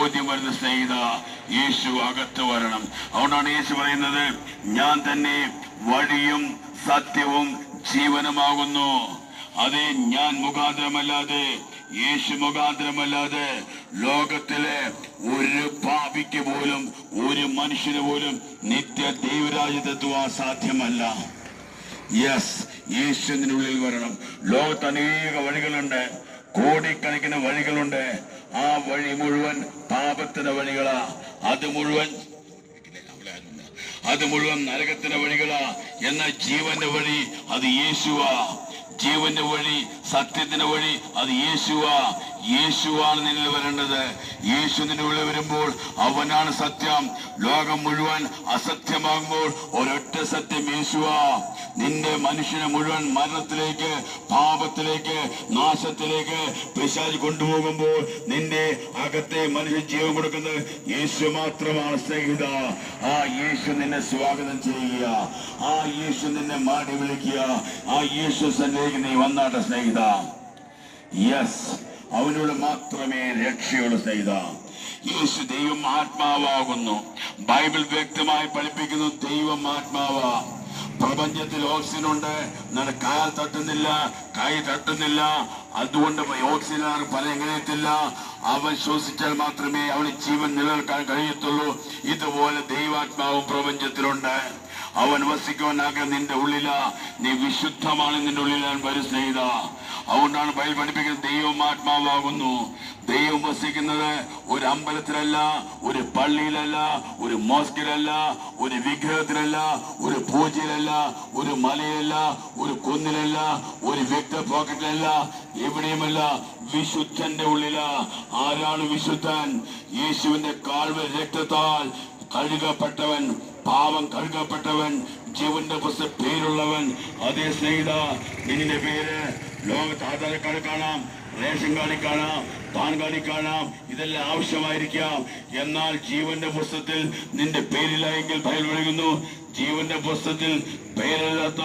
ബോധ്യം വരുന്ന സ്നേഹിത, യേശു അകത്ത് വരണം. അതുകൊണ്ടാണ് യേശു പറയുന്നത്, ഞാൻ തന്നെ വഴിയും സത്യവും ജീവനുമാകുന്നു. അതെ, ഞാൻ മുഖാന്തരമല്ലാതെ, യേശു മുഖാന്തരമല്ലാതെ ലോകത്തിലെ ഒരു പാപിക്ക് പോലും, ഒരു മനുഷ്യന് പോലും നിത്യ ദൈവരാജ്യത്തെത്തുവാൻ സാധ്യമല്ല. യെസ്, യേശുവിനുള്ളിൽ വരണം. ലോകത്ത് അനേക വഴികളുണ്ട്, കോടിക്കണക്കിന് വഴികളുണ്ട്. ആ വഴി മുഴുവൻ പാപത്തിന്റെ വഴികളാ. അത് മുഴുവൻ നരകത്തിന്റെ വഴികളാ. എന്നാൽ ജീവന്റെ വഴി അത് യേശുവാ. ജീവന്റെ വഴി, സത്യത്തിന്റെ വഴി അത് യേശുവാ. യേശുവാണ് നിന്നിൽ വരേണ്ടത്. യേശു നിന്റെ ഉള്ളിൽ വരുമ്പോൾ അവനാണ് സത്യം. ലോകം മുഴുവൻ അസത്യമാകുമ്പോൾ ഒരൊറ്റ സത്യം യേശുവാ. നിന്റെ മനുഷ്യനെ മുഴുവൻ മരണത്തിലേക്ക്, പാപത്തിലേക്ക്, നാശത്തിലേക്ക് പിശാച് കൊണ്ടുപോകുമ്പോൾ നിന്റെ അകത്തെ മനുഷ്യ ജീവൻ കൊടുക്കുന്നത് യേശു മാത്രമാണ് സ്നേഹിത. ആ യേശു നിന്നെ സ്വാഗതം ചെയ്യുക. ആ യേശു നിന്നെ മാടി വിളിക്കുക. ആ യേശു സന്നിധിക്ക് നീ വന്നാട്ടെ സ്നേഹിത. യെസ്, അവനോട് മാത്രമേ രക്ഷയുള്ളൂ സ്നേഹിത. യേശു ദൈവം ആത്മാവാകുന്നു. ബൈബിൾ വ്യക്തമായി പഠിപ്പിക്കുന്നു, ദൈവം ആത്മാവാ. പ്രപഞ്ചത്തിൽ ഓക്സിജൻ ഉണ്ട്, എന്നാൽ കാൽ തട്ടുന്നില്ല, കൈ തട്ടുന്നില്ല. അതുകൊണ്ട് ഓക്സിജൻ ഫലം എങ്ങനെയെത്തില്ല. അവൻ ശ്വസിച്ചാൽ മാത്രമേ അവന് ജീവൻ നിലനിൽക്കാൻ കഴിയത്തുള്ളൂ. ഇതുപോലെ ദൈവാത്മാവും പ്രപഞ്ചത്തിലുണ്ട്. അവൻ വസിക്കുവാനാകെ നിന്റെ ഉള്ളിലാ. നീ വിശുദ്ധമാണ്, നിന്റെ ഉള്ളിലാണ് വരും സ്നേഹിത. അതുകൊണ്ടാണ് ബൈബിൾ പഠിപ്പിക്കുന്നത്, ദൈവം ആത്മാവാകുന്നു. ദൈവം വസിക്കുന്നത് ഒരു അമ്പലത്തിലല്ല, ഒരു പള്ളിയിലല്ല, ഒരു മോസ്കിലല്ല, ഒരു വിഗ്രഹത്തിലല്ല, ഒരു പൂജയിലല്ല, ഒരു മലയിലല്ല, ഒരു കുന്നിലല്ല, ഒരു വ്യക്തി പോക്കറ്റിലല്ല, എവിടെയുമല്ല. വിശുദ്ധന്റെ ഉള്ളിലാ. ആരാണ് വിശുദ്ധൻ? യേശുവിന്റെ കാൽവരി രക്തത്താൽ കഴുകപ്പെട്ടവൻ, പാവം കഴുകപ്പെട്ടവൻ, ജീവന്റെ പുസ്തക പേരുള്ളവൻ. അതേ സ്നേഹിത, നിന്റെ പേര് ലോകത്ത് ആധാർ കാർഡ് കാണാം, റേഷൻ കാർഡിൽ കാണാം, പാൻ കാർഡിൽ കാണാം, ഇതെല്ലാം ആവശ്യമായിരിക്കാം. എന്നാൽ ജീവന്റെ പുസ്തകത്തിൽ നിന്റെ പേരില്ലായെങ്കിൽ ബൈബിൾ പറയുന്നു, ജീവന്റെ പുസ്തകത്തിൽ പേരില്ലാത്ത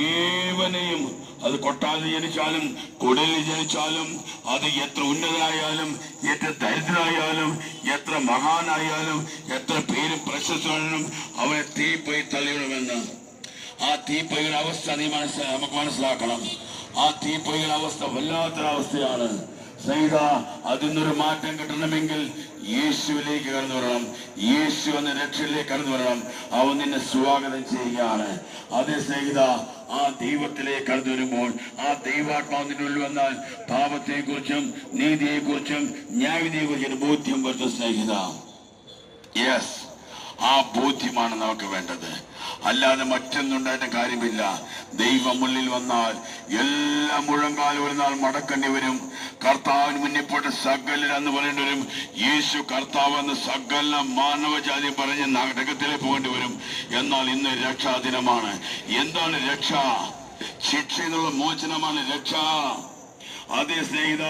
ഏവനെയും, അത് കൊട്ടാരത്തിൽ ജനിച്ചാലും കുടലിൽ ജനിച്ചാലും, അത് എത്ര ഉന്നതനായാലും, എത്ര ദരിദ്രനായാലും, എത്ര മഹാനായാലും, എത്ര പേരും പ്രശസ്തനും, അവനെ തീപ്പൊയി തള്ളിയിടുമെന്ന്. ആ തീപ്പൊയ്യുടെ അവസ്ഥ നമുക്ക് മനസ്സിലാക്കണം. ആ തീപ്പൊയ്യുടെ അവസ്ഥ വല്ലാത്തൊരവസ്ഥയാണ് സ്നേഹിത. അതിന്നൊരു മാറ്റം കിട്ടണമെങ്കിൽ യേശുവിലേക്ക് കടന്നു വരണം. യേശു എന്ന രക്ഷയിലേക്ക് കടന്നു വരണം. അവൻ നിന്നെ സ്വാഗതം ചെയ്യുകയാണ്. അതേ സ്നേഹിത, ആ ദൈവത്തിലേക്ക് കടന്നു വരുമ്പോൾ, ആ ദൈവാത്മാവ് നിന്റെ ഉള്ളിൽ വന്നാൽ പാപത്തെക്കുറിച്ചും നീതിയെക്കുറിച്ചും ന്യായവിധിയെക്കുറിച്ചും ബോധ്യം വരുത്തും സ്നേഹിത. യെസ്, ആ ബോധ്യമാണ് നമുക്ക് വേണ്ടത്. അല്ലാതെ മറ്റൊന്നുണ്ടായിട്ട് കാര്യമില്ല. ദൈവം ഉള്ളിൽ വന്നാൽ എല്ലാ മുഴങ്കാലും ഒരു നാൾ മടക്കേണ്ടി വരും. കർത്താവിന് മുന്നിൽപ്പെട്ട സകലൻ എന്ന് പറയേണ്ടി വരും. യേശു കർത്താവ് എന്ന് സകല മാനവജാതി പറഞ്ഞ് നരകത്തിലേക്ക് പോകേണ്ടി വരും. എന്നാൽ ഇന്ന് രക്ഷാദിനമാണ്. എന്താണ് രക്ഷ? ശിക്ഷ എന്നുള്ള മോചനമാണ് രക്ഷ. അതേ സ്നേഹിത,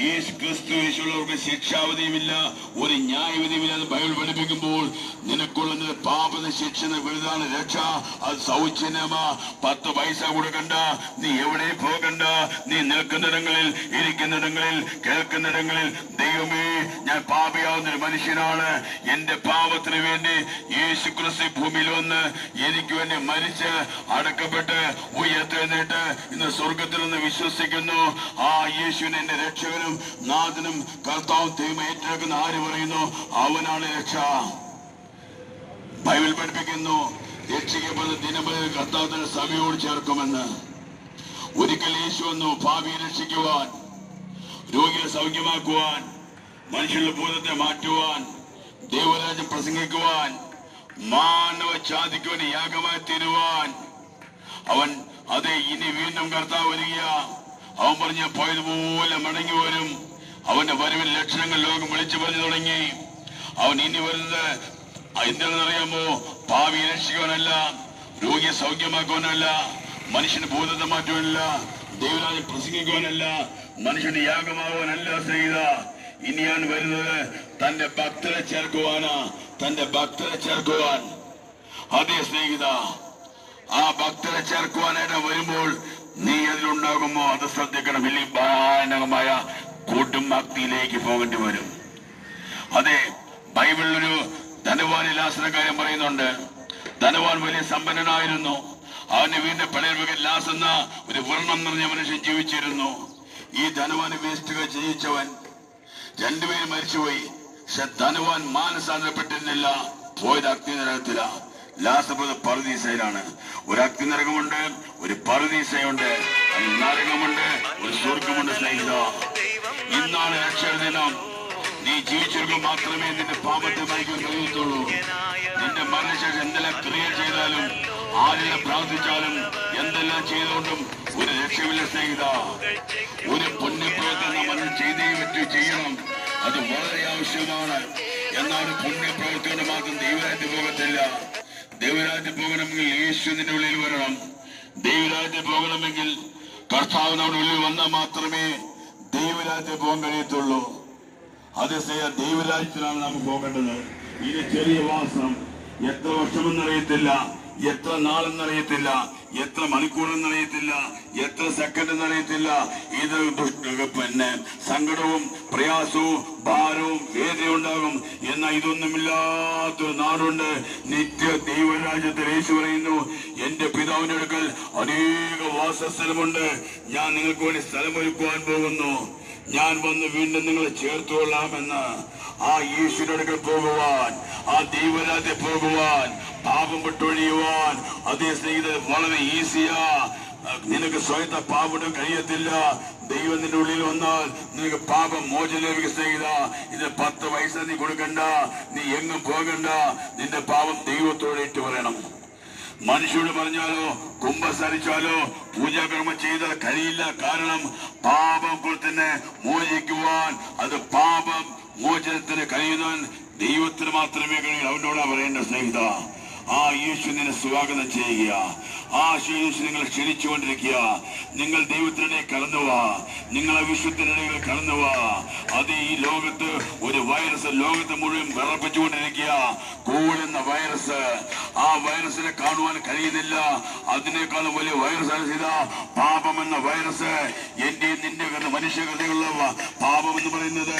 യേശു ക്രിസ്തു യേശുള്ളവർക്ക് ശിക്ഷാവധിയുമില്ല, ഒരു ന്യായവിധിയുമില്ല എന്ന് ബൈബിൾ പഠിപ്പിക്കുമ്പോൾ നിനക്കുള്ള പാപത്തിന് ശിക്ഷ വലുതാണ് രക്ഷ. അത് സൗജന്യമാ. 10 പൈസ കൊടുക്കണ്ട, നീ എവിടെ പോകണ്ട. നീ നിൽക്കുന്നിടങ്ങളിൽ, ഇരിക്കുന്നിടങ്ങളിൽ, കേൾക്കുന്നിടങ്ങളിൽ, ദൈവമേ ഞാൻ പാപിയാവുന്നൊരു മനുഷ്യനാണ്, എന്റെ പാപത്തിന് വേണ്ടി യേശു ക്രിസ്തു ഭൂമിയിൽ വന്ന് എനിക്ക് വേണ്ടി മരിച്ച് അടക്കപ്പെട്ട് ഉയർത്തെഴുന്നേറ്റ് ഇന്ന് സ്വർഗത്തിൽ നിന്ന് വിശ്വസിക്കുന്നു. ആ യേശുവിനെ എന്റെ രക്ഷകനും നാഥനും കർത്താവും ദൈവം ഏറ്റെടുക്കുന്ന ആര് പറയുന്നു, അവനാണ് രക്ഷ. ബൈബിൾ പഠിപ്പിക്കുന്നു, രക്ഷിക്കപ്പെടുന്ന ദിനങ്ങളിൽ കർത്താവിന്റെ സഭയോട് ചേർക്കുമെന്ന്. ഒരിക്കൽ യേശു വന്നു പാപിയെ രക്ഷിക്കുവാൻ, രോഗിയെ സൗഖ്യമാക്കുവാൻ, മനുഷ്യരുടെ ഭൂതത്തെ മാറ്റുവാൻ, ദൈവരാജ്യം പ്രസംഗിക്കുവാൻ, മാനവ ജാതിക്ക് വേണ്ടി യാഗമായി തീരുവാൻ. അവൻ അതെ ഇനി വീണ്ടും കർത്താവ് വരിക. അവൻ പറഞ്ഞ പോയതുപോലെ മടങ്ങി വരും. അവന്റെ വരവിൽ ലക്ഷണങ്ങൾ ലോകം വിളിച്ചു പറഞ്ഞു തുടങ്ങി. അവൻ ഇനി വരുന്നത് എന്തിനെന്നറിയാമോ? പാവിയെ രക്ഷിക്കുവാനല്ല, രോഗിയെ സൗഖ്യമാക്കുവാനല്ല, മനുഷ്യന് ഭൂതത്തെ മാറ്റുവാനല്ല, ദൈവരാജ്യം പ്രസംഗിക്കുവാനല്ല, മനുഷ്യന് യാഗമാകുവാനല്ല സ്നേഹിത. ഇനിയാണ് വരുന്നത് തന്റെ ഭക്തരെ ചേർക്കുവാനാ, തന്റെ ഭക്തരെ ചേർക്കുവാൻ. അതേ സ്നേഹിത, ആ ഭക്തരെ ചേർക്കുവാനായിട്ട് വരുമ്പോൾ നീ അതിലുണ്ടാകുമ്പോ അത് ശ്രദ്ധിക്കണം. വലിയ ഭയാനകമായ കൊടും ഭക്തിയിലേക്ക് പോകേണ്ടി വരും. അതെ, ബൈബിളിലൊരു ധനവാൻ ലാസറിന്റെ കാര്യം പറയുന്നുണ്ട്. ധനവാൻ വലിയ സമ്പന്നനായിരുന്നു. അവന്റെ വീടിന്റെ പഴയ മകൻ ലാസ് എന്ന ഒരു വർണ്ണം നിറഞ്ഞ മനുഷ്യൻ ജീവിച്ചിരുന്നു. ഈ ധനവാന് വേസ്റ്റുകൾ ജയിച്ചവൻ രണ്ടുപേരും മരിച്ചുപോയി. പക്ഷെ ധനവാൻ മാനസാന്തരപ്പെട്ടിരുന്നില്ല. പോയത് അഗ്നി നരകത്തില. ലാസർ പറുദീസയിലാണ്. ഒരു അഗ്നി നരകമുണ്ട്, ഒരു പറുദീസയുണ്ട്, നരകമുണ്ട്, ഒരു സ്വർഗമുണ്ട്. സ്നേഹിത, ഇന്നാണ് രക്ഷാദിനം. നീ ജീവിച്ചെടുക്കുക മാത്രമേ നിന്റെ പാപത്തെ മരിക്കാൻ കഴിയത്തുള്ളൂ. നിന്റെ മരണശേഷം എന്തെല്ലാം ക്രിയ ചെയ്താലും, ആരെല്ലാം പ്രാർത്ഥിച്ചാലും, എന്തെല്ലാം ചെയ്തുകൊണ്ടും ഒരു രക്ഷമില്ല. സ്നേഹിത, ഒരു പുണ്യപ്രവർത്തനം നമ്മൾ ചെയ്തേ പറ്റൂ, ചെയ്യണം. അത് വളരെ ആവശ്യമാണ്. എന്നാൽ പുണ്യപ്രവർത്തിയോട് മാത്രം ദൈവരാജ്യത്തിൽ പോകത്തില്ല. ദൈവരാജ്യത്തിൽ പോകണമെങ്കിൽ യേശു നിന്റെ ഉള്ളിൽ വരണം. ദൈവരാജ്യത്തിൽ പോകണമെങ്കിൽ കർത്താവ് നമ്മുടെ ഉള്ളിൽ വന്നാൽ മാത്രമേ ദൈവരാജ്യത്തിൽ പോകാൻ കഴിയത്തുള്ളൂ. അതേ ദൈവരാജ്യത്തിലാണ് നാം പോകേണ്ടത്. ഇത് ചെറിയ വാസം, എത്ര വർഷമെന്നറിയത്തില്ല, എത്ര നാളെന്നറിയത്തില്ല, എത്ര മണിക്കൂറെന്നറിയത്തില്ല, എത്ര സെക്കൻഡ് എന്നറിയത്തില്ല. ഇത് പിന്നെ സങ്കടവും പ്രയാസവും ഭാരവും വേദനയും ഉണ്ടാകും. എന്നാൽ ഇതൊന്നുമില്ലാത്തൊരു നാടുണ്ട്, നിത്യ ദൈവരാജ്യത്തിൽ. യേശു പറയുന്നു, എന്റെ പിതാവിന്റെ അടുക്കൽ അനേക വാസസ്ഥലമുണ്ട്. ഞാൻ നിങ്ങൾക്ക് വേണ്ടി സ്ഥലമൊരുക്കുവാൻ പോകുന്നു. ഞാൻ വന്ന് വീണ്ടും നിങ്ങളെ ചേർത്തുകൊള്ളാമെന്ന്. ആ യേശുവിന്റെ അടുക്കൽ പോകുവാൻ, ആ ദൈവരാജ്യത്തിൽ പോകുവാൻ, പാപം വിട്ടൊഴിയുവാൻ, അതേ സ്നേഹിത, വളരെ ഈസിയാ. നിനക്ക് സ്വയത്തെ പാപം കഴിയത്തില്ല. ദൈവം നിന്റെ ഉള്ളിൽ വന്നാൽ നിനക്ക് പാപം മോചനം ലഭിക്കും. സ്നേഹിത, ഇത് 10 പൈസ നീ കൊടുക്കണ്ട, നീ എങ്ങും പോകണ്ട. നിന്റെ പാപം ദൈവത്തോട് ഏറ്റു പറയണം. മനുഷ്യരോട് പറഞ്ഞാലോ കുമ്പസരിച്ചാലോ പൂജാകർമ്മം ചെയ്താൽ കഴിയില്ല. കാരണം പാപം തന്നെ മോചിക്കുവാൻ, അത് പാപം മോചനത്തിന് കഴിയുന്നവൻ ദൈവത്തിന് മാത്രമേ കഴിയൂ. അവനോടാ പറയേണ്ട. സ്നേഹിത, ആ യേശു നിന്നെ സ്വാഗതം ചെയ്യുക. ആ യേശു നിങ്ങളെ ക്ഷണിച്ചുകൊണ്ടിരിക്കുക. നിങ്ങൾ ദൈവത്തിനിടെ കടന്നുവാ, നിങ്ങളെ വിശുദ്ധനിടയിൽ കടന്നുവാ. അത് ഈ ലോകത്ത് ഒരു വൈറസ് ലോകത്ത് മുഴുവൻ വിറപ്പിച്ചുകൊണ്ടിരിക്കുക. കോവിഡ് എന്ന വൈറസ്. ആ വൈറസിനെ കാണുവാൻ കഴിയുന്നില്ല. അതിനേക്കാളും വലിയ വൈറസ് പാപം എന്ന വൈറസ്. എന്റെ നിന്റെ മനുഷ്യകളുടെയുള്ള പാപം എന്ന് പറയുന്നത്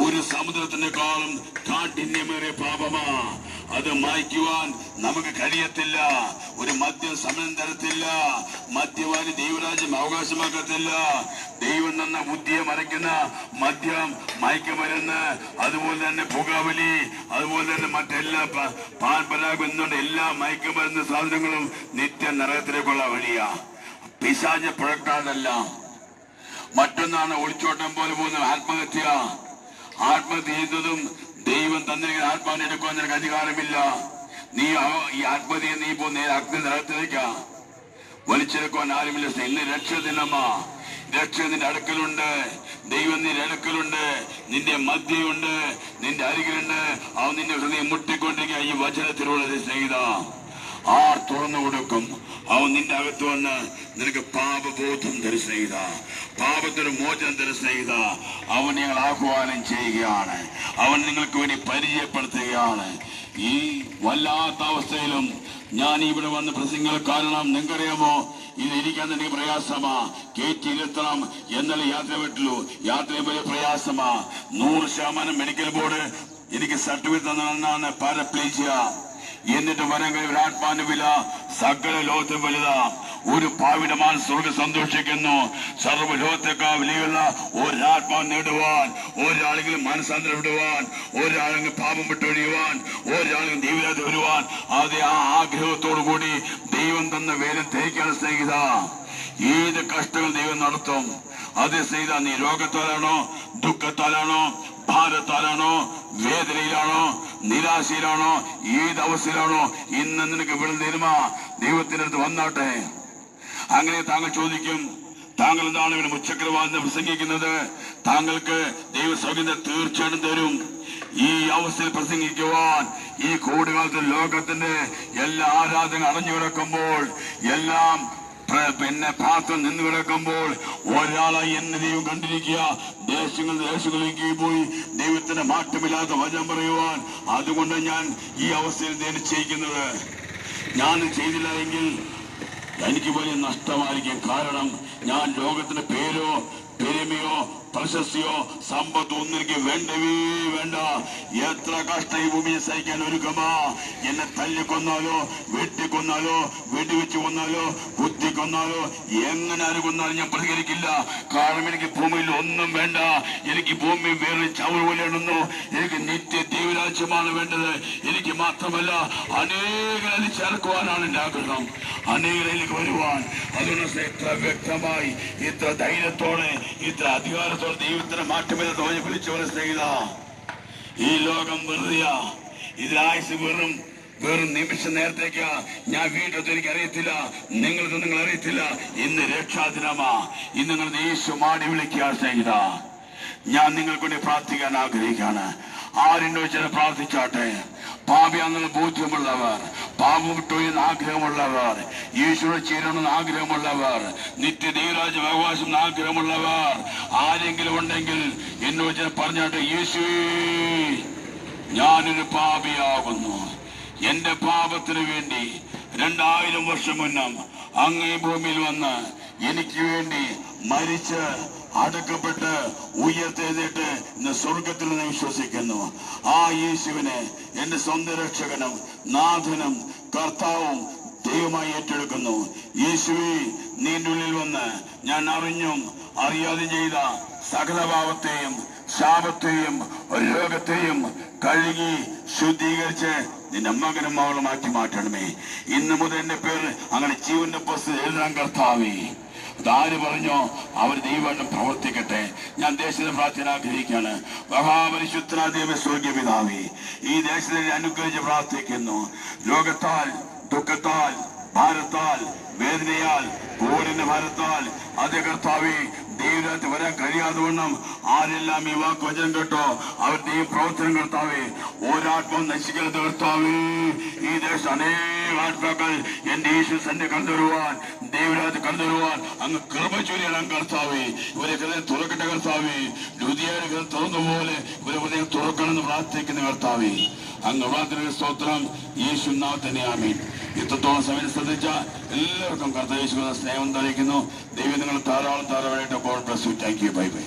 ഒരു സമുദ്രത്തിനേക്കാളും കാഠിന്യമേറിയ പാപമാ. അത് മായ്ക്കുവാൻ നമുക്ക് കഴിയത്തില്ല. ഒരു മദ്യം സമയം തരത്തില്ല. മദ്യപാനി ദൈവരാജ്യം അവകാശമാക്കത്തില്ല. ദൈവം തന്ന ബുദ്ധിയെ മറയ്ക്കുന്ന മദ്യം, മയക്കുമരുന്ന്, അതുപോലെ തന്നെ പുകവലി, അതുപോലെ തന്നെ മറ്റെല്ലാ പാൻപരാഗം എന്നുകൊണ്ട് എല്ലാ മയക്കുമരുന്ന് സാധനങ്ങളും നിത്യ നരകത്തിലേക്കുള്ള വഴിയാ. പിശാച പുഴക്കാതല്ല. മറ്റൊന്നാണ് ഒളിച്ചോട്ടം പോലെ പോകുന്ന ആത്മഹത്യ. ആത്മഹത്യ ചെയ്യുന്നതും ദൈവം തന്നിരിക്കുന്ന ആത്മാവിനെ എടുക്കുവാൻ നിനക്ക് അധികാരമില്ല. നീ ഈ ആത്മഹത്യ നീ നേരെ അഗ്നി നരകത്തിലേക്കാ. വലിച്ചെടുക്കുവാൻ ആരുമില്ല. ഇന്ന് രക്ഷദിനമാ. രക്ഷ നിന്റെ അടുക്കലുണ്ട്. ദൈവം നിന്റെ അടുക്കലുണ്ട്. നിന്റെ മധ്യയുണ്ട്, നിന്റെ അരികിലുണ്ട്. അവൻ നിന്റെ ഹൃദയം മുട്ടിക്കൊണ്ടിരിക്കുക. ഈ വചനത്തിലുള്ളത് സ്നേഹിത, ആർ തുറന്നു കൊടുക്കും. അവൻ നിന്റെ അകത്ത് വന്ന് നിനക്ക് പാപബോധം തരും സ്നേഹിത, പാപത്തിന് മോചനം തരും സ്നേഹിത. അവൻ ഞങ്ങൾ ആഹ്വാനം ചെയ്യുകയാണ്. അവൻ നിങ്ങൾക്ക് വേണ്ടി പരിചയപ്പെടുത്തുകയാണ്. ഈ വല്ലാത്ത അവസ്ഥയിലും ഞാൻ ഇവിടെ വന്ന് പ്രസംഗങ്ങൾ കാരണം നിങ്ങൾക്കറിയാമോ, ഇത് ഇരിക്കാൻ തന്നെ പ്രയാസമാ. കയറ്റിയിരുത്തണം എന്നാലും യാത്ര പറ്റുള്ളൂ. യാത്രയും വലിയ പ്രയാസമാ. 100% മെഡിക്കൽ ബോർഡ് എനിക്ക് സർട്ടിഫിക്കറ്റ് തന്നാണ് പാരപ്ലീജിയ. എന്നിട്ട് വരാൻ കഴിയും. ആത്മാവിന്റെ വില സകല ലോകത്തും വലുതാ. ഒരു പാവിടമാൻ സ്വർഗം സന്തോഷിക്കുന്നു. സർവ്വലോകത്തേക്കാൾ വിലയുള്ള ഒരാത്മാവ് നേടുവാൻ, ഒരാളെങ്കിലും മനസ്സാന്തരം വിടുവാൻ, ഒരാളെങ്കിലും പാപം വിട്ടൊഴിയുവാൻ, ഒരാളെങ്കിലും ദൈവരാജ്യത്തിൽ വരുവാൻ, അതേ ആ ആഗ്രഹത്തോടു കൂടി ദൈവം തന്ന വേല തേക്കാണ് സ്നേഹിത. ഏത് കഷ്ടങ്ങൾ ദൈവം നടത്തും. അതേ സ്നേഹിത, നീ രോഗത്താലാണോ, ദുഃഖത്താലാണോ, ഭാരത്താലാണോ, വേദനയിലാണോ, നിരാശയിലാണോ, ഏത് അവസ്ഥയിലാണോ, ഇന്ന് നിനക്ക് ഇവിടെ തീരുമാ ദൈവത്തിന്റെ അടുത്ത് വന്നാട്ടെ. അങ്ങനെ താങ്കൾ ചോദിക്കും, താങ്കൾ എന്താണ് ഇവിടെ മുച്ചക്രവാദിനെ പ്രസംഗിക്കുന്നത്? താങ്കൾക്ക് ദൈവ സൗഖ്യം തീർച്ചയായിട്ടും തരും. ഈ അവസ്ഥയിൽ പ്രസംഗിക്കുവാൻ ഈ കോടികാലത്ത് ലോകത്തിന്റെ എല്ലാ ആരാധന അടഞ്ഞു കിടക്കുമ്പോൾ, എല്ലാം പിന്നെ പ്രാർത്ഥന നിന്ന് കിടക്കുമ്പോൾ ഒരാളായി എന്നെ ദൈവം കണ്ടിരിക്കുക. ദേശങ്ങളിലേക്ക് പോയി ദൈവത്തിന്റെ മാറ്റമില്ലാത്ത വചനം പറയുവാൻ. അതുകൊണ്ട് ഞാൻ ഈ അവസ്ഥയിൽ നിശ്ചയിക്കുന്നത്, ഞാൻ ചെയ്തില്ല എങ്കിൽ എനിക്ക് വലിയ നഷ്ടമായിരിക്കും. കാരണം ഞാൻ ലോകത്തിന്റെ പേരോ പെരുമയോ പ്രശസ്തിയോ സമ്പത്തോ ഒന്നും എനിക്ക് വേണ്ടവേ വേണ്ട. എത്ര കഷ്ടം ഈ ഭൂമിയെ സഹിക്കാൻ ഒരുക്കമാ. എന്നെ തല്ലിക്കൊന്നാലോ, വെട്ടിക്കൊന്നാലോ, വെടിവെച്ച് കൊന്നാലോ, കുത്തിക്കൊന്നാലോ, എങ്ങനെ ആര് കൊന്നാലും ഞാൻ പ്രതികരിക്കില്ല. കാരണം എനിക്ക് ഭൂമിയിൽ ഒന്നും വേണ്ട. എനിക്ക് ഭൂമി വേറെ ചവർ പോലെയാണെന്നോ. എനിക്ക് നിത്യ ദൈവരാജ്യമാണ് വേണ്ടത്. എനിക്ക് മാത്രമല്ല, അനേകരിൽ ചേർക്കുവാനാണ് എന്റെ ആഗ്രഹം, അനേകരിലേക്ക് വരുവാൻ. അതുകൊണ്ട് ഇത്ര വ്യക്തമായി, ഇത്ര ധൈര്യത്തോടെ, ഇത്ര അധികാരത്തോടെ ദൈവത്തിന് മാറ്റമില്ല തോന്നി വിളിച്ചവരെ സ്നേഹിത, ഈ ലോകം വെറുതെയാ. ഇതിലായുസ് വെറും നിമിഷ നേരത്തേക്കാ. ഞാൻ വീട്ടിൽ എനിക്ക് അറിയത്തില്ല, നിങ്ങൾക്ക് നിങ്ങൾ അറിയത്തില്ല. ഇന്ന് രക്ഷാദിനമാ. ഇന്ന് നിങ്ങൾ യേശു മാടി വിളിക്കുക സ്നേഹിത. ഞാൻ നിങ്ങൾക്ക് വേണ്ടി പ്രാർത്ഥിക്കാൻ ആഗ്രഹിക്കുകയാണ്. ആരുണ്ടോ ചില പ്രാർത്ഥിച്ചാട്ടെ. പാപിയാണെന്നുള്ള ബോധ്യമുള്ളവർ, പാപം വിട്ടു എന്ന് ആഗ്രഹമുള്ളവർ, യേശുവിനെ ചേരണമെന്ന് ആഗ്രഹമുള്ളവർ, നിത്യ ദൈവരാജ്യ അവകാശം ആഗ്രഹമുള്ളവർ ആരെങ്കിലും ഉണ്ടെങ്കിൽ എന്നോട് ചില പറഞ്ഞാട്ടെ. യേശുവേ, ഞാനൊരു പാപിയാകുന്നു. എന്റെ പാപത്തിനു വേണ്ടി 2000 വർഷം മുന്നം അങ്ങേ ഭൂമിയിൽ വന്ന് എനിക്ക് വേണ്ടി മരിച്ച് അടക്കപ്പെട്ട് ഉയർത്തെഴുന്നേറ്റ് ഇന്ന് സ്വർഗത്തിൽ നിന്ന് വിശ്വസിക്കുന്നു. ആ യേശുവിനെ എന്റെ സ്വന്തം രക്ഷകനും നാഥനും കർത്താവും ദൈവമായി ഏറ്റെടുക്കുന്നു. യേശുവേ, നിന്റെ ഉള്ളിൽ വന്ന് ഞാൻ അറിഞ്ഞും അറിയാതെ ചെയ്ത സകല പാപത്തെയും ശാപത്തെയും രോഗത്തെയും കഴുകി ശുദ്ധീകരിച്ച് നിന്റെ മകനും മകളുമാക്കി മാറ്റണമേ. ഇന്ന് മുതൽ എന്റെ പേര് അങ്ങനെ ജീവന്റെ പുസ്തകത്തിൽ എഴുതാൻ കർത്താവേ. ആര് പറഞ്ഞോ അവർ ദൈവം പ്രവർത്തിക്കട്ടെ. ഞാൻ ദേശത്തെ പ്രാർത്ഥന ആഗ്രഹിക്കുകയാണ്. മഹാപരിശുദ്ധനായ ദൈവ സ്വർഗീയ പിതാവേ, ഈ ദേശത്തെ അനുഗ്രഹിച്ച് പ്രാർത്ഥിക്കുന്നു. രോഗത്താൽ, ദുഃഖത്താൽ, ഭാരത്താൽ, വേദനയാൽ, പോരിന്റെ ഭാരത്താൽ അതേ കർത്താവേ, ദൈവരാജ്യത്ത് വരാൻ കഴിയാതെ വണ്ണം ആരെല്ലാം ഈ വാക്ക് വചനം കേട്ടോ അവർ ദൈവ പ്രവർത്തനം കർത്താവേ, ഒരാത്മാവും നശിക്കരുത് കർത്താവേ. ഈ ദേശം അനേക ആത്മാക്കൾ എന്റെ യേശു സന്നെ കണ്ടുവരുവാൻ, ദൈവരാജ്യത്ത് കണ്ടുവരുവാൻ അങ്ങ് കൃപ ചൊല്ലിയാണ് കർത്താവേ. ഇവരെ ഹൃദയം തുറക്കട്ടെ കർത്താവേ. രുതിയായ ഹൃദയം തുറന്നുപോലെ ഇവരെ ഹൃദയം തുറക്കണമെന്ന് പ്രാർത്ഥിക്കുന്ന കർത്താവേ. അങ്ങ് പ്രാർത്ഥന സ്തോത്രം. യേശു നാമത്തിൽ ആമേൻ. ഇത്രത്തോളം സമയം ശ്രദ്ധിച്ച എല്ലാവർക്കും കർത്താവ് യേശു സ്നേഹം തളിക്കുന്നു. ദൈവം നിങ്ങൾ ധാരാളം ധാരാളമായിട്ട്. God bless you. Thank you. Bye bye.